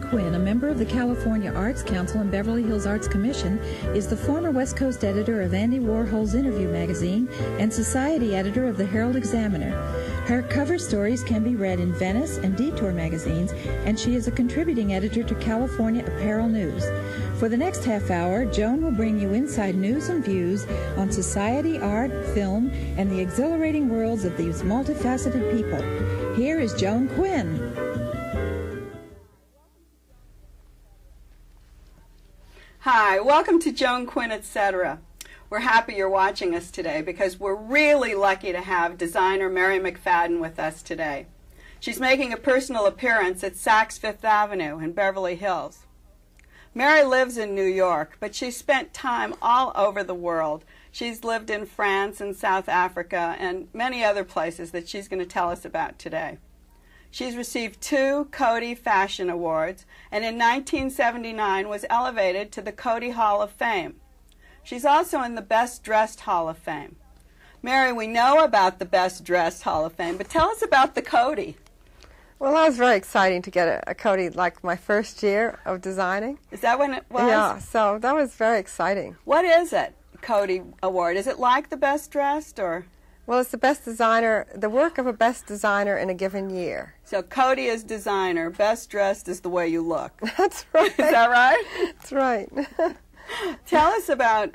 Quinn, a member of the California Arts Council and Beverly Hills Arts Commission, is the former West Coast editor of Andy Warhol's Interview magazine and society editor of the Herald Examiner. Her cover stories can be read in Venice and Detour magazines, and she is a contributing editor to California Apparel News. For the next half hour, Joan will bring you inside news and views on society, art, film, and the exhilarating worlds of these multifaceted people. Here is Joan Quinn. Hi, welcome to Joan Quinn, etc. We're happy you're watching us today because we're really lucky to have designer Mary McFadden with us today. She's making a personal appearance at Saks Fifth Avenue in Beverly Hills. Mary lives in New York, but she's spent time all over the world. She's lived in France and South Africa and many other places that she's going to tell us about today. She's received 2 Coty Fashion Awards, and in 1979 was elevated to the Coty Hall of Fame. She's also in the Best Dressed Hall of Fame. Mary, we know about the Best Dressed Hall of Fame, but tell us about the Coty. Well, that was very exciting to get a Coty, like my first year of designing. Is that when it was? Yeah, so that was very exciting. What is it, Coty Award? Is it like the Best Dressed, or? Well, it's the best designer, the work of a best designer in a given year. So Coty is designer, Best Dressed is the way you look. That's right. Is that right? That's right. Tell us about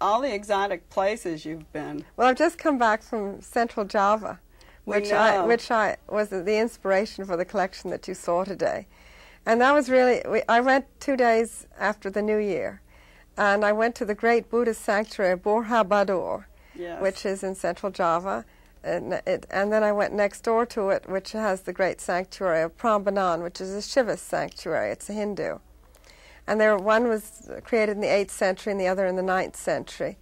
all the exotic places you've been. Well, I've just come back from Central Java, which was the inspiration for the collection that you saw today. And that was really, I went 2 days after the New Year, and I went to the great Buddhist sanctuary of Burhabadur, yes, which is in Central Java, and then I went next door to it, which has the great sanctuary of Prambanan, which is a Shivist sanctuary. It's a Hindu. And one was created in the 8th century and the other in the 9th century.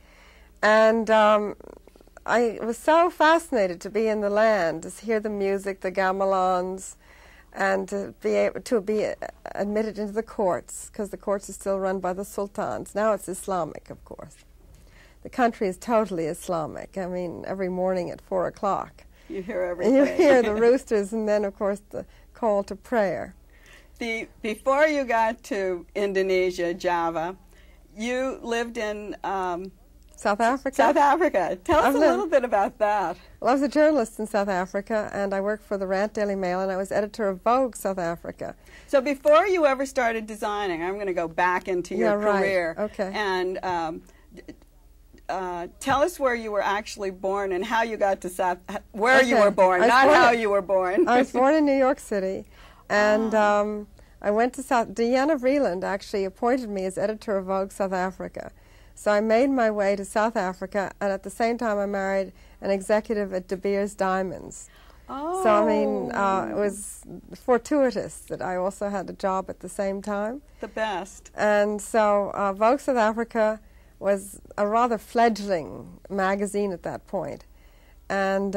And I was so fascinated to be in the land, to hear the music, the gamelans, and to be admitted into the courts, because the courts are still run by the sultans. Now it's Islamic, of course. The country is totally Islamic. I mean, every morning at 4 o'clock. You hear everything. You hear the roosters, and then, of course, the call to prayer. Before you got to Indonesia, Java, you lived in South Africa. South Africa. Tell us a little bit about that. Well, I was a journalist in South Africa, and I worked for the Rand Daily Mail, and I was editor of Vogue South Africa. So before you ever started designing, I'm going to go back into your career. Right. Okay. And tell us where you were actually born and how you got to where you were born, not how you were born. I was born in New York City, and I went to Diana Vreeland actually appointed me as editor of Vogue South Africa. So I made my way to South Africa, and at the same time I married an executive at De Beers Diamonds. Oh. So, I mean, it was fortuitous that I also had a job at the same time. The best. And so Vogue South Africa was a rather fledgling magazine at that point. And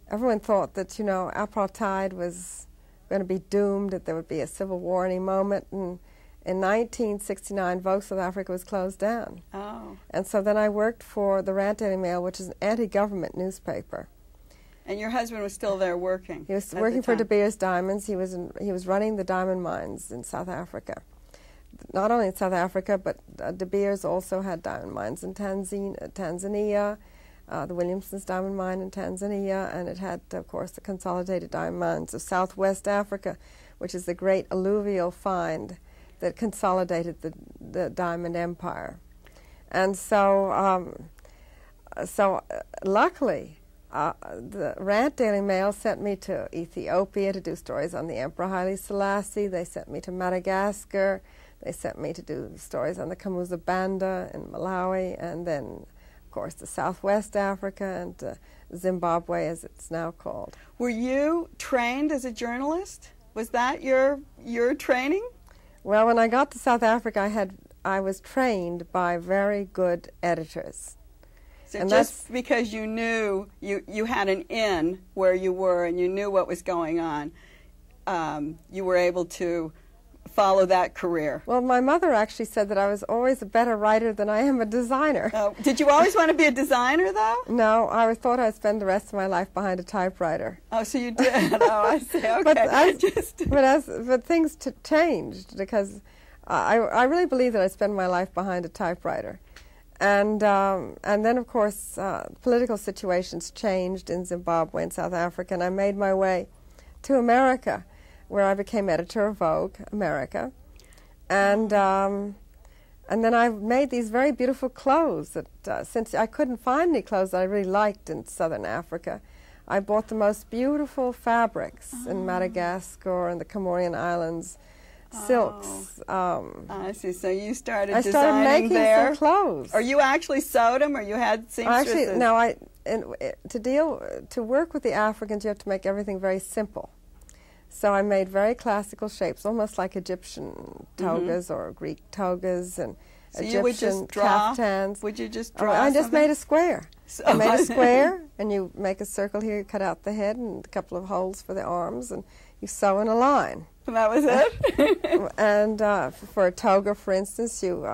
everyone thought that, you know, apartheid was going to be doomed, that there would be a civil war any moment. And in 1969, Vogue South Africa was closed down. Oh. And so then I worked for the Rand Daily Mail, which is an anti-government newspaper. And your husband was still there working? He was working for De Beers Diamonds. He was running the diamond mines in South Africa. Not only in South Africa, but De Beers also had diamond mines in Tanzania, the Williamson's diamond mine in Tanzania, and it had, of course, the consolidated diamond mines of Southwest Africa, which is the great alluvial find that consolidated the diamond empire. And so, luckily, the Rand Daily Mail sent me to Ethiopia to do stories on the Emperor Haile Selassie. They sent me to Madagascar. They sent me to do stories on the Kamuzu Banda in Malawi, and then, of course, to Southwest Africa and Zimbabwe, as it's now called. Were you trained as a journalist? Was that your training? Well, when I got to South Africa, I was trained by very good editors. So and just because you knew you had an in where you were and you knew what was going on, you were able to follow that career? Well, my mother actually said that I was always a better writer than I am a designer. Did you always want to be a designer, though? No, I thought I'd spend the rest of my life behind a typewriter. Oh, so you did? Oh, I see. Okay. But things changed, because I really believe that I spend my life behind a typewriter. And then, of course, political situations changed in Zimbabwe and South Africa, and I made my way to America, where I became editor of Vogue America. And then I made these very beautiful clothes that, since I couldn't find any clothes that I really liked in southern Africa, I bought the most beautiful fabrics in Madagascar and the Comorian Islands, silks. I see. So you started I started designing making there. some clothes. Or you actually sewed them, or you had seamstresses? Actually, no. To work with the Africans, you have to make everything very simple. So I made very classical shapes, almost like Egyptian togas or Greek togas and so Egyptian you would just draw, caftans. Would you just draw I just something? made a square. So I made a square, and you make a circle here, you cut out the head and a couple of holes for the arms, and you sew in a line. And that was it? And for a toga, for instance, you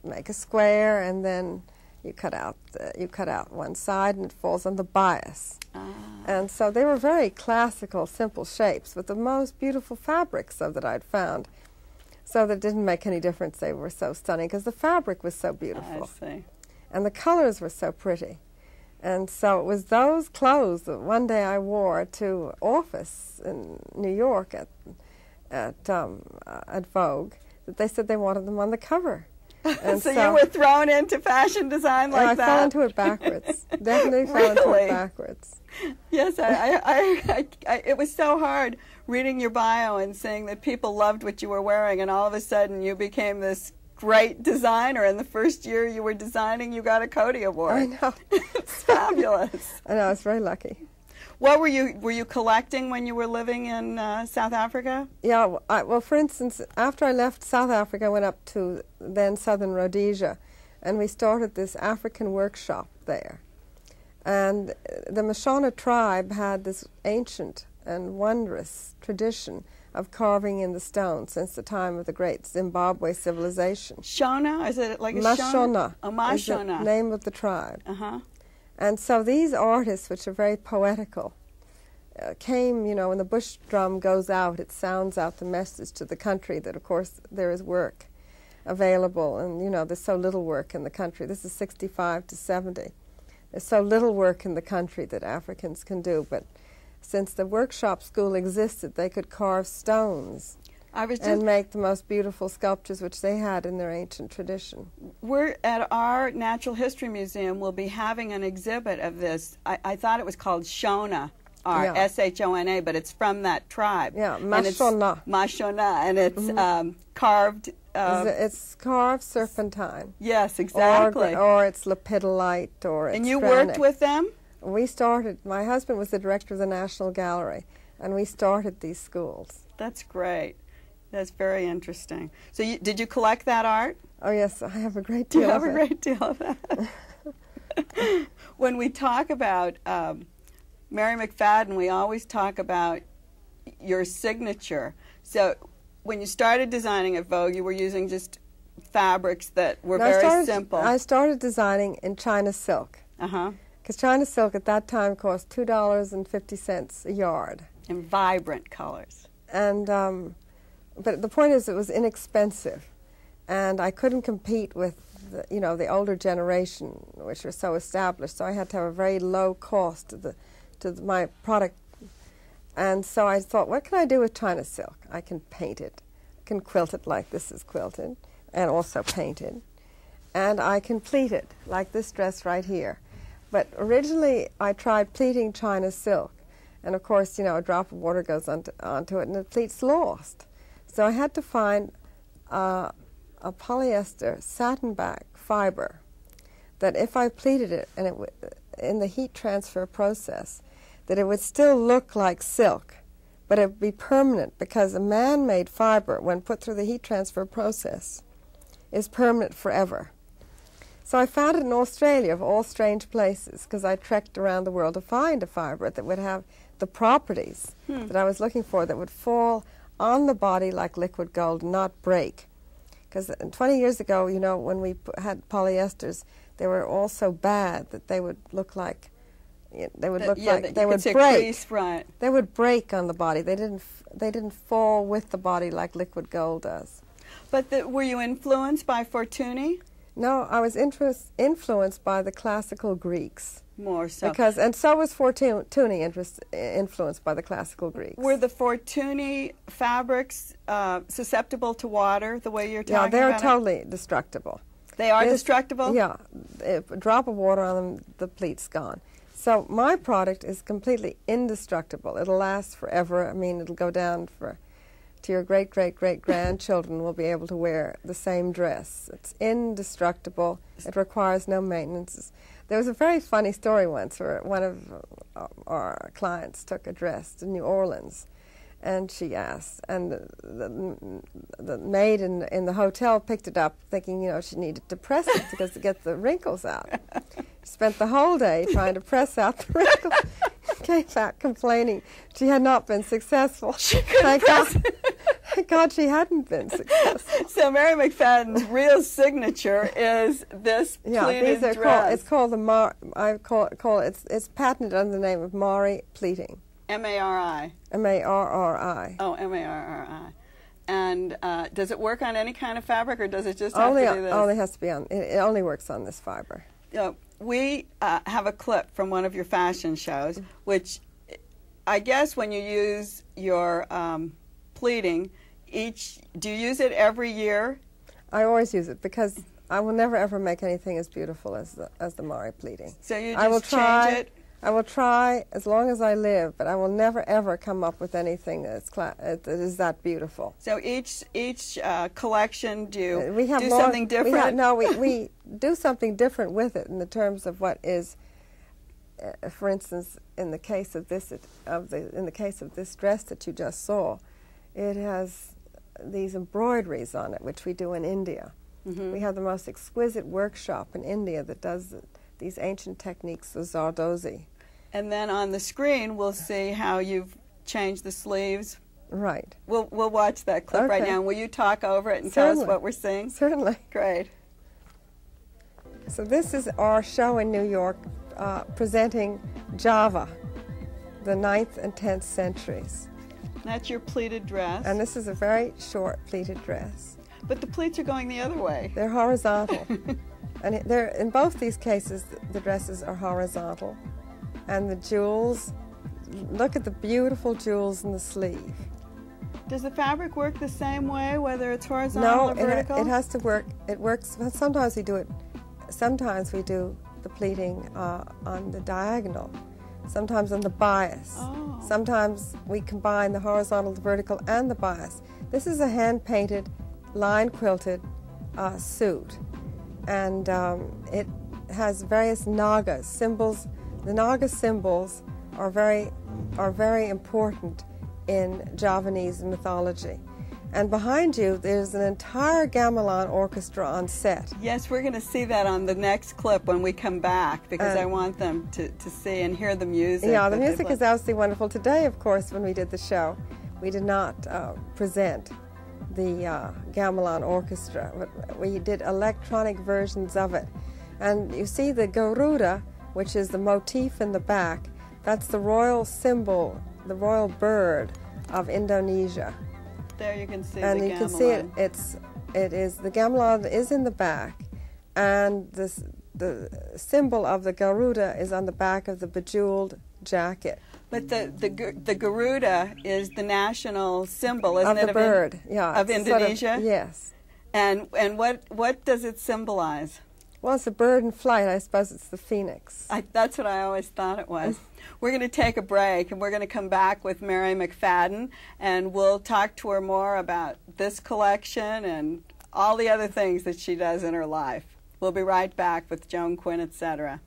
make a square, and then you cut out one side, and it falls on the bias. And so they were very classical, simple shapes with the most beautiful fabrics that I'd found. So that it didn't make any difference they were so stunning, because the fabric was so beautiful. I see. And the colors were so pretty. And so it was those clothes that one day I wore to office in New York at Vogue, that they said they wanted them on the cover. And so you were thrown into fashion design like that? I fell into it backwards. Definitely fell into it backwards. Yes, it was so hard reading your bio and seeing that people loved what you were wearing, and all of a sudden you became this great designer, and the first year you were designing, you got a Coty Award. I know. It's fabulous. I know, I was very lucky. What were you collecting when you were living in South Africa? Yeah, well, for instance, after I left South Africa, I went up to then southern Rhodesia, and we started this African workshop there. And the Shona tribe had this ancient and wondrous tradition of carving in the stone since the time of the great Zimbabwe civilization. Shona? Is it like a Shona? Oh, Shona. Is the name of the tribe. Uh-huh. And so these artists, which are very poetical, came, you know, when the bush drum goes out, it sounds out the message to the country that, of course, there is work available. And, you know, there's so little work in the country. This is 65 to 70. There's so little work in the country that Africans can do. But since the workshop school existed, they could carve stones and make the most beautiful sculptures, which they had in their ancient tradition. We're at our Natural History Museum. We'll be having an exhibit of this. I thought it was called Shona Art, yeah. S-H-O-N-A, but it's from that tribe. Yeah, Mashona. Mashona, and it's carved. It's carved serpentine. Yes, exactly. Or it's lepidolite, or it's And you granite. worked with them? We started, my husband was the director of the National Gallery, and we started these schools. That's great. That's very interesting. So did you collect that art? Oh, yes, I have a great deal of it. You have a great deal of that. When we talk about Mary McFadden, we always talk about your signature. So when you started designing at Vogue, you were using just fabrics that were very simple. I started designing in China silk. Uh-huh. Because China silk at that time cost $2.50 a yard. In vibrant colors. And but the point is, it was inexpensive, and I couldn't compete with the older generation, which were so established. So I had to have a very low cost to my product. And so I thought, what can I do with China silk? I can paint it, I can quilt it like this is quilted, and also painted, and I can pleat it like this dress right here. But originally, I tried pleating China silk, and of course, a drop of water goes onto it, and the pleat's lost. So I had to find a polyester satin-back fiber that if I pleated it and in the heat transfer process, that it would still look like silk, but it would be permanent, because a man-made fiber, when put through the heat transfer process, is permanent forever. So I found it in Australia, of all strange places, because I trekked around the world to find a fiber that would have the properties that I was looking for, that would fall on the body like liquid gold, not break. Because 20 years ago, you know, when we had polyesters, they were all so bad that they would look like they would break. Right. They would break on the body. They didn't fall with the body like liquid gold does. But were you influenced by Fortuny? No, I was influenced by the classical Greeks. More so. And so was Fortuny influenced by the classical Greeks. Were the Fortuny fabrics susceptible to water the way you're talking about? Yeah, they're totally destructible. They are destructible? Yeah. If a drop of water on them, the pleat's gone. So my product is completely indestructible. It'll last forever. I mean, it'll go down to your great-great-great-grandchildren will be able to wear the same dress. It's indestructible. It requires no maintenance. There was a very funny story once where one of our clients took a dress to New Orleans, and she asked, and the maid in the hotel picked it up thinking, you know, she needed to press it because to get the wrinkles out. She spent the whole day trying to press out the wrinkles. Came back complaining she had not been successful. Thank God she hadn't been successful. So Mary McFadden's real signature is this pleated dress. It's called it's patented under the name of Mari pleating. M-A-R-I. M-A-R-R-I. Oh, M-A-R-R-I. And does it work on any kind of fabric, or does it just have to do this? Only has to be on. It only works on this fiber. We have a clip from one of your fashion shows, which I guess when you use your pleating, do you use it every year? I always use it because I will never ever make anything as beautiful as the Mari pleating. So you just change it? I will try as long as I live, but I will never ever come up with anything that is that beautiful. So each collection do something different? We do something different with it in the terms of what is, for instance, in the case of this dress that you just saw, it has these embroideries on it, which we do in India. Mm-hmm. We have the most exquisite workshop in India that does these ancient techniques, the Zardozi. And then on the screen, we'll see how you've changed the sleeves. Right. We'll watch that clip right now. Will you talk over it and tell us what we're seeing? Certainly. Great. So this is our show in New York presenting Java, the 9th and 10th centuries. That's your pleated dress. And this is a very short pleated dress. But the pleats are going the other way. They're horizontal. And in both these cases, the dresses are horizontal. And the jewels, look at the beautiful jewels in the sleeve. Does the fabric work the same way, whether it's horizontal or vertical? No, it has to work. It works. Sometimes we do it. Sometimes we do the pleating on the diagonal. Sometimes on the bias. Oh. Sometimes we combine the horizontal, the vertical, and the bias. This is a hand-painted, line-quilted suit, and it has various nagas, symbols. The Naga symbols are very important in Javanese mythology. And behind you, there's an entire gamelan orchestra on set. Yes, we're going to see that on the next clip when we come back, because I want them to see and hear the music. Yeah, the music is absolutely wonderful. Today, of course, when we did the show, we did not present the gamelan orchestra. We did electronic versions of it. And you see the Garuda, which is the motif in the back. That's the royal symbol, the royal bird of Indonesia. There you can see and the gamelan. And you can see the gamelan is in the back, and the symbol of the Garuda is on the back of the bejeweled jacket. But the Garuda is the national symbol, isn't it? Of the bird, yeah. Of Indonesia? Sort of, yes. And what does it symbolize? Well, it's a bird in flight. I suppose it's the phoenix. That's what I always thought it was. We're going to take a break, and we're going to come back with Mary McFadden, and we'll talk to her more about this collection and all the other things that she does in her life. We'll be right back with Joan Quinn, etc.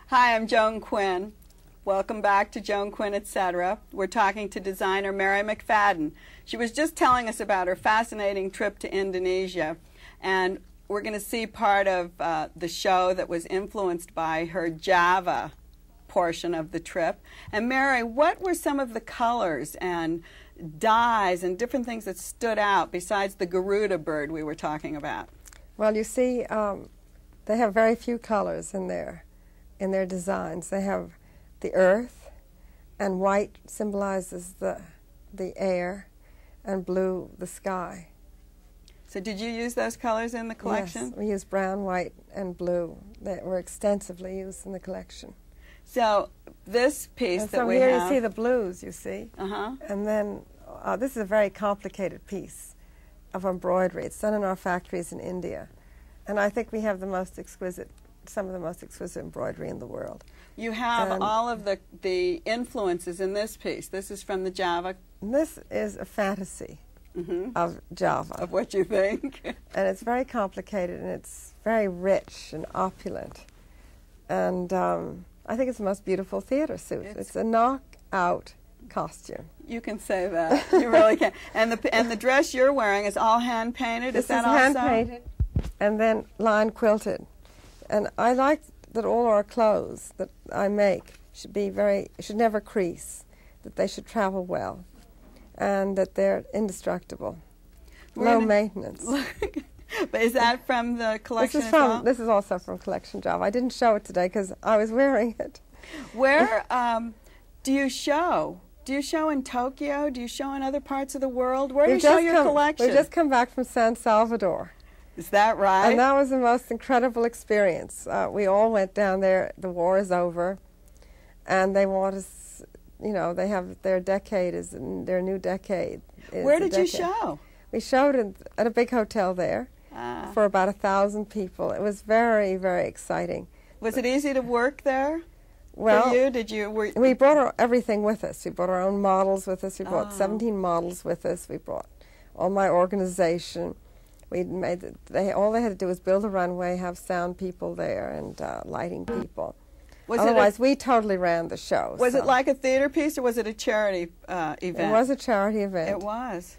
Hi, I'm Joan Quinn. Welcome back to Joan Quinn, etc. We're talking to designer Mary McFadden. She was just telling us about her fascinating trip to Indonesia, and we're going to see part of the show that was influenced by her Java portion of the trip. And Mary, what were some of the colors and dyes and different things that stood out besides the Garuda bird we were talking about? Well, you see, they have very few colors in their designs. They have the earth, and white symbolizes the air, and blue the sky. So did you use those colors in the collection? Yes, we used brown, white, and blue. They were extensively used in the collection. So this piece and that so we here have... you see the blues, you see. Uh-huh. And then this is a very complicated piece of embroidery. It's done in our factories in India. And I think we have the most exquisite, some of the most exquisite embroidery in the world. You have all of the influences in this piece. This is from the Java. This is a fantasy of Java. Of what you think. And it's very complicated, and it's very rich and opulent. And I think it's the most beautiful theater suit. It's a knockout costume. You can say that. You really can. And the dress you're wearing is all hand painted. This is that is also? hand painted and then line quilted. And I like that all our clothes that I make should never crease, that they should travel well, and that they're indestructible, low maintenance. But is that from the collection as well? This is also from Collection Java. I didn't show it today because I was wearing it. Where do you show? Do you show in Tokyo? Do you show in other parts of the world? Where do you show your collection? We've just come back from San Salvador. Is that right? And that was the most incredible experience. We all went down there. The war is over, and they want us, you know, they have their decade is their new decade. Where did you show? We showed at a big hotel there for about 1,000 people. It was very, very exciting. Was it easy to work there? Well, for you? We brought everything with us. We brought our own models with us. We brought 17 models with us. We brought all my organization. We made all they had to do was build a runway, have sound people there, and lighting people. Otherwise, we totally ran the show. Was it like a theater piece, or was it a charity event? It was a charity event. It was.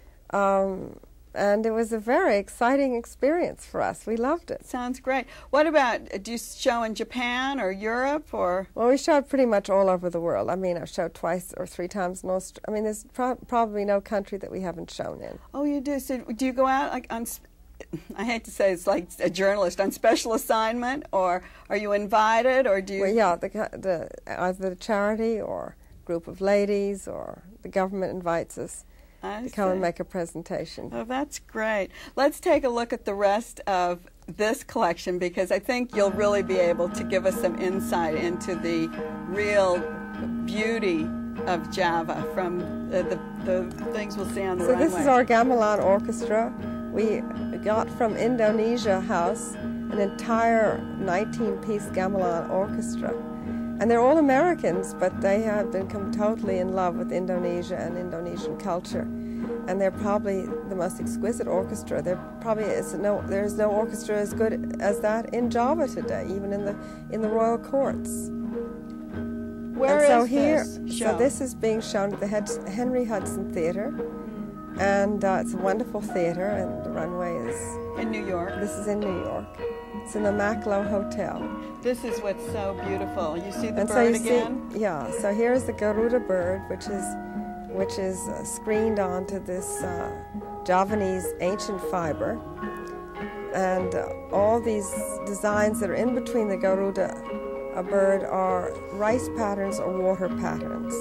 And it was a very exciting experience for us. We loved it. Sounds great. What about, do you show in Japan or Europe or? Well, we showed pretty much all over the world. I mean, I've showed 2 or 3 times in Australia. I mean, there's probably no country that we haven't shown in. Oh, you do? So do you go out like on, I hate to say it's like a journalist, on special assignment, or are you invited, or do you? Well, yeah, either the charity or group of ladies or the government invites us to come and make a presentation. Oh, that's great. Let's take a look at the rest of this collection, because I think you'll really be able to give us some insight into the real beauty of Java from the things we'll see on the runway. So this is our gamelan orchestra. We got from Indonesia House an entire 19-piece gamelan orchestra. And they're all Americans, but they have become totally in love with Indonesia and Indonesian culture. And they're probably the most exquisite orchestra. There is no orchestra as good as that in Java today, even in the royal courts. Where is this show? So this is being shown at the Henry Hudson Theater, and it's a wonderful theater, and the runway is in New York. This is in New York. It's in the Maklo Hotel. This is what's so beautiful. You see the and bird so again? Yeah. So here's the Garuda bird, which is screened onto this Javanese ancient fiber, and all these designs that are in between the Garuda bird are rice patterns or water patterns.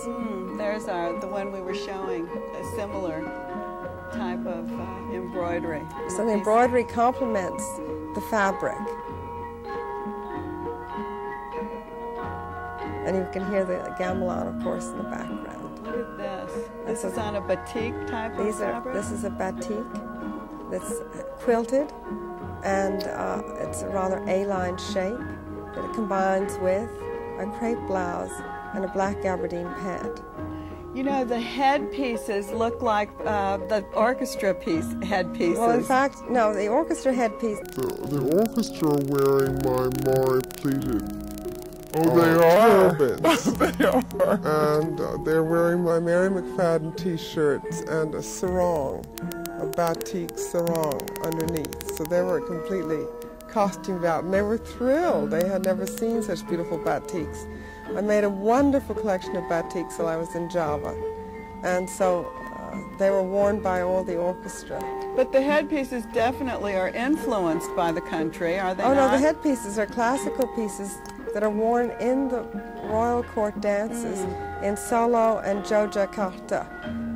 There's the one we were showing, a similar type of embroidery. So the embroidery complements the fabric. And you can hear the gamelan, of course, in the background. Look at this. This is on a batik type of fabric? This is a batik that's quilted, and it's a rather A-line shape that it combines with a crepe blouse and a black gabardine pant. You know, the headpieces look like the orchestra headpieces. Well, in fact, no, the orchestra headpiece. The orchestra are wearing my Mari pleated turbans. They are. And they're wearing my Mary McFadden t-shirts and a sarong, a batik sarong underneath. So they were completely costumed out, and they were thrilled. They had never seen such beautiful batiks. I made a wonderful collection of batiks while I was in Java, and so they were worn by all the orchestra. But the headpieces definitely are influenced by the country, are they not? No, the headpieces are classical pieces that are worn in the royal court dances in Solo and Yogyakarta.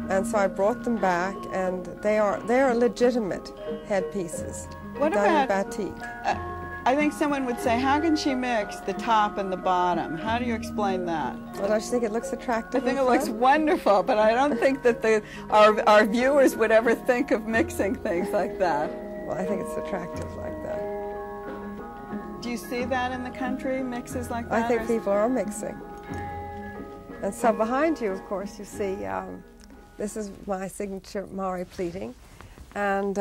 And so I brought them back, and they are legitimate headpieces. What done about in batik? I think someone would say, how can she mix the top and the bottom? How do you explain that? Well, don't you think it looks attractive? I think it looks wonderful, but I don't think that our viewers would ever think of mixing things like that. Well, I think it's attractive like that. Do you see that in the country, mixes like that? I think people are mixing. And so behind you, of course, you see, this is my signature Mari pleating, and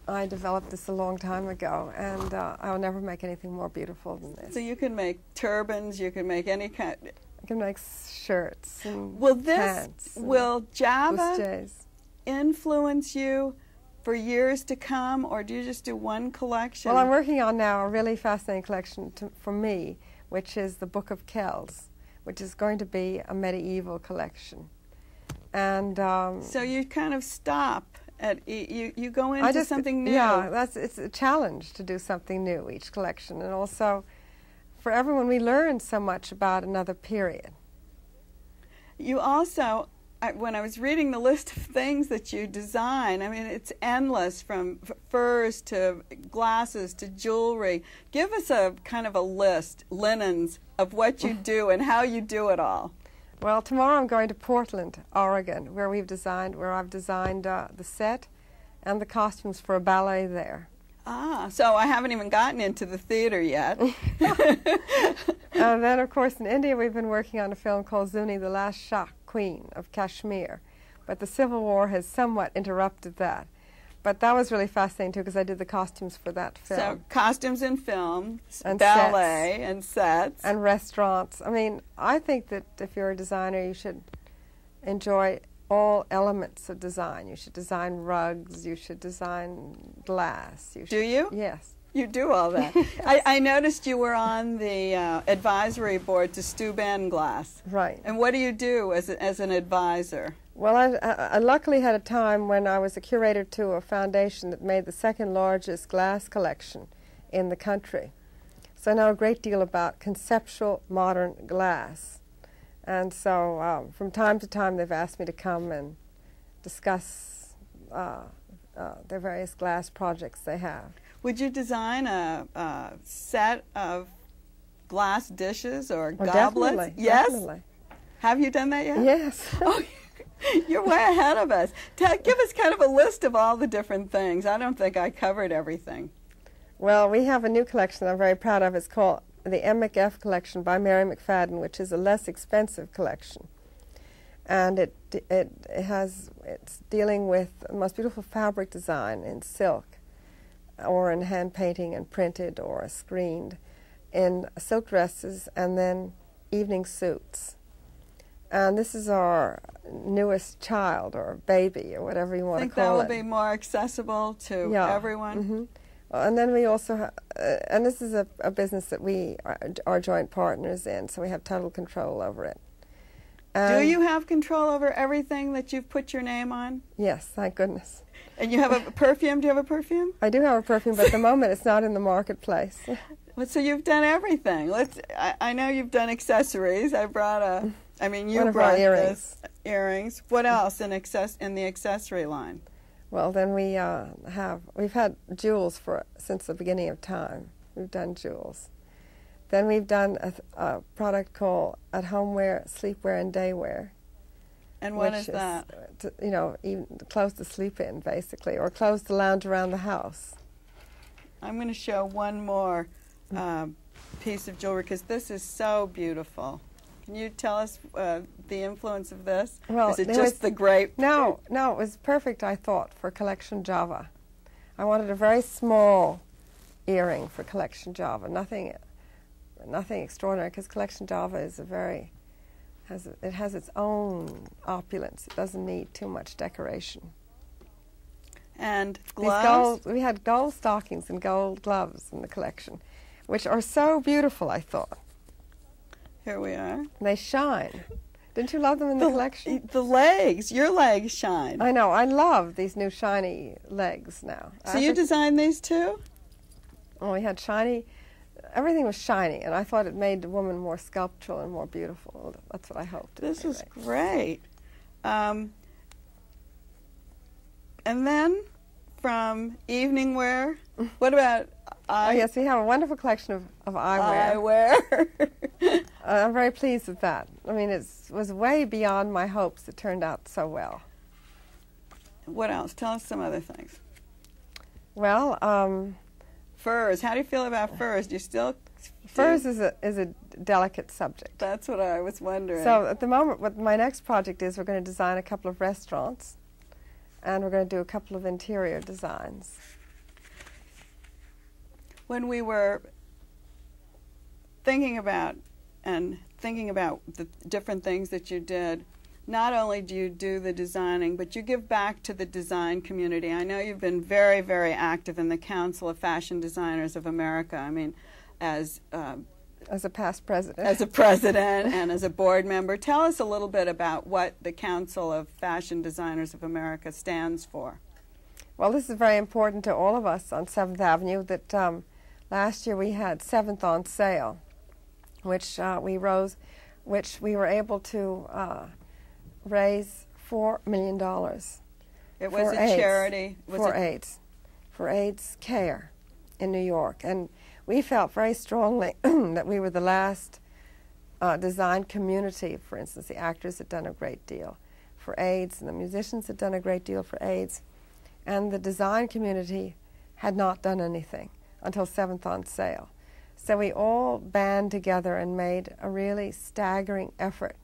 I developed this a long time ago, and I'll never make anything more beautiful than this. So you can make turbans, you can make any kind. I can make shirts and pants. Will Java bustiers influence you for years to come, or do you just do one collection? Well, I'm working on now a really fascinating collection for me, which is the Book of Kells, which is going to be a medieval collection. And so you kind of stop. You go into something new. Yeah, it's a challenge to do something new each collection, and also for everyone we learn so much about another period. You also, when I was reading the list of things that you design, I mean, it's endless, from furs to glasses to jewelry. Give us a kind of a list, linens, of what you do and how you do it all. Well, tomorrow I'm going to Portland, Oregon, where I've designed the set and the costumes for a ballet there. Ah, so I haven't even gotten into the theater yet. And then, of course, in India we've been working on a film called Zuni, the Last Shah Queen of Kashmir. But the Civil War has somewhat interrupted that. But that was really fascinating, too, because I did the costumes for that film. So costumes in film, and ballet, sets, and sets. and restaurants. I mean, I think that if you're a designer, you should enjoy all elements of design. You should design rugs. You should design glass. Do you? Yes. You do all that. Yes. I noticed you were on the advisory board to Steuben Glass. Right. And what do you do as an advisor? Well, I luckily had a time when I was a curator to a foundation that made the second largest glass collection in the country. So I know a great deal about conceptual modern glass. And so from time to time they've asked me to come and discuss their various glass projects they have. Would you design a set of glass dishes or goblets? Definitely, yes? Definitely. Have you done that yet? Yes. Oh, you're way ahead of us. Give us kind of a list of all the different things. I don't think I covered everything. Well, we have a new collection I'm very proud of. It's called the M.McF collection by Mary McFadden, which is a less expensive collection. And it's dealing with the most beautiful fabric design in silk, or in hand painting and printed or screened, in silk dresses and then evening suits. And this is our newest child or baby or whatever you want to call it. Think that will be more accessible to everyone? Mm-hmm. And then we also have, and this is a business that we are joint partners in, so we have total control over it. Do you have control over everything that you've put your name on? Yes, thank goodness. And you have a perfume? Do you have a perfume? I do have a perfume, but at the moment it's not in the marketplace. Well, so you've done everything. I know you've done accessories. You brought earrings. Earrings. What else in the accessory line? Well, then we've had jewels since the beginning of time. We've done jewels. Then we've done a product called At Home Wear, Sleepwear, and Daywear. And what is that? Even clothes to sleep in, basically, or clothes to lounge around the house. I'm going to show one more piece of jewelry, because this is so beautiful. Can you tell us the influence of this? Well, is it just the grape? No, it was perfect, I thought, for Collection Java. I wanted a very small earring for Collection Java, nothing nothing extraordinary, because Collection Java is it has its own opulence. It doesn't need too much decoration. And gloves? We had gold stockings and gold gloves in the collection, which are so beautiful, I thought. Here we are. They shine. Didn't you love them in the collection? The legs, your legs shine. I know. I love these new shiny legs now. So you designed these too? Oh, we had shiny. Everything was shiny, and I thought it made the woman more sculptural and more beautiful. That's what I hoped. This is great. And then from evening wear, what about oh, yes, we have a wonderful collection of eyewear. Eyewear. I'm very pleased with that. I mean, it was way beyond my hopes. It turned out so well. What else? Tell us some other things. Well, furs. How do you feel about furs? Do you still? Furs is a delicate subject. That's what I was wondering. So at the moment, what my next project is, we're going to design a couple of restaurants, and we're going to do a couple of interior designs. When we were thinking about the different things that you did, not only do you do the designing, but you give back to the design community. I know you've been very, very active in the Council of Fashion Designers of America. I mean, as a past president. As a president and as a board member. Tell us a little bit about what the Council of Fashion Designers of America stands for. Well, this is very important to all of us on 7th Avenue, that last year we had 7th on sale, which we were able to raise $4 million. It was a charity. For AIDS care in New York. And we felt very strongly that we were the last design community. For instance, the actors had done a great deal for AIDS, and the musicians had done a great deal for AIDS. And the design community had not done anything until 7th on sale. So we all band together and made a really staggering effort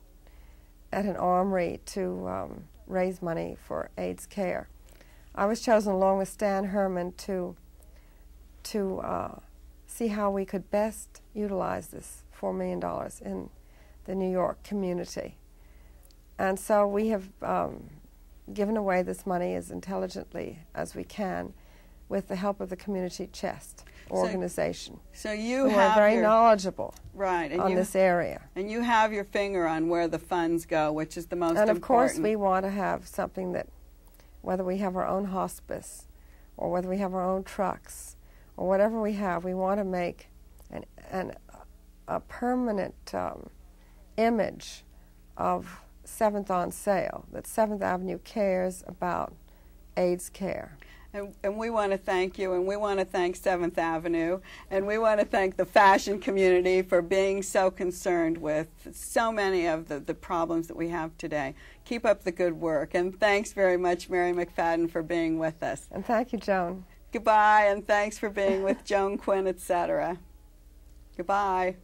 at an armory to raise money for AIDS care. I was chosen along with Stan Herman to see how we could best utilize this $4 million in the New York community. And so we have given away this money as intelligently as we can with the help of the Community Chest organization. So you who are very knowledgeable on this area. And you have your finger on where the funds go, which is the most important. And of course we want to have something that, whether we have our own hospice or whether we have our own trucks or whatever we have, we want to make a permanent image of 7th on sale, that 7th Avenue cares about AIDS care. And we want to thank you, and we want to thank 7th Avenue, and we want to thank the fashion community for being so concerned with so many of the problems that we have today. Keep up the good work, and thanks very much, Mary McFadden, for being with us. And thank you, Joan. Goodbye, and thanks for being with Joan Quinn, etc. Goodbye.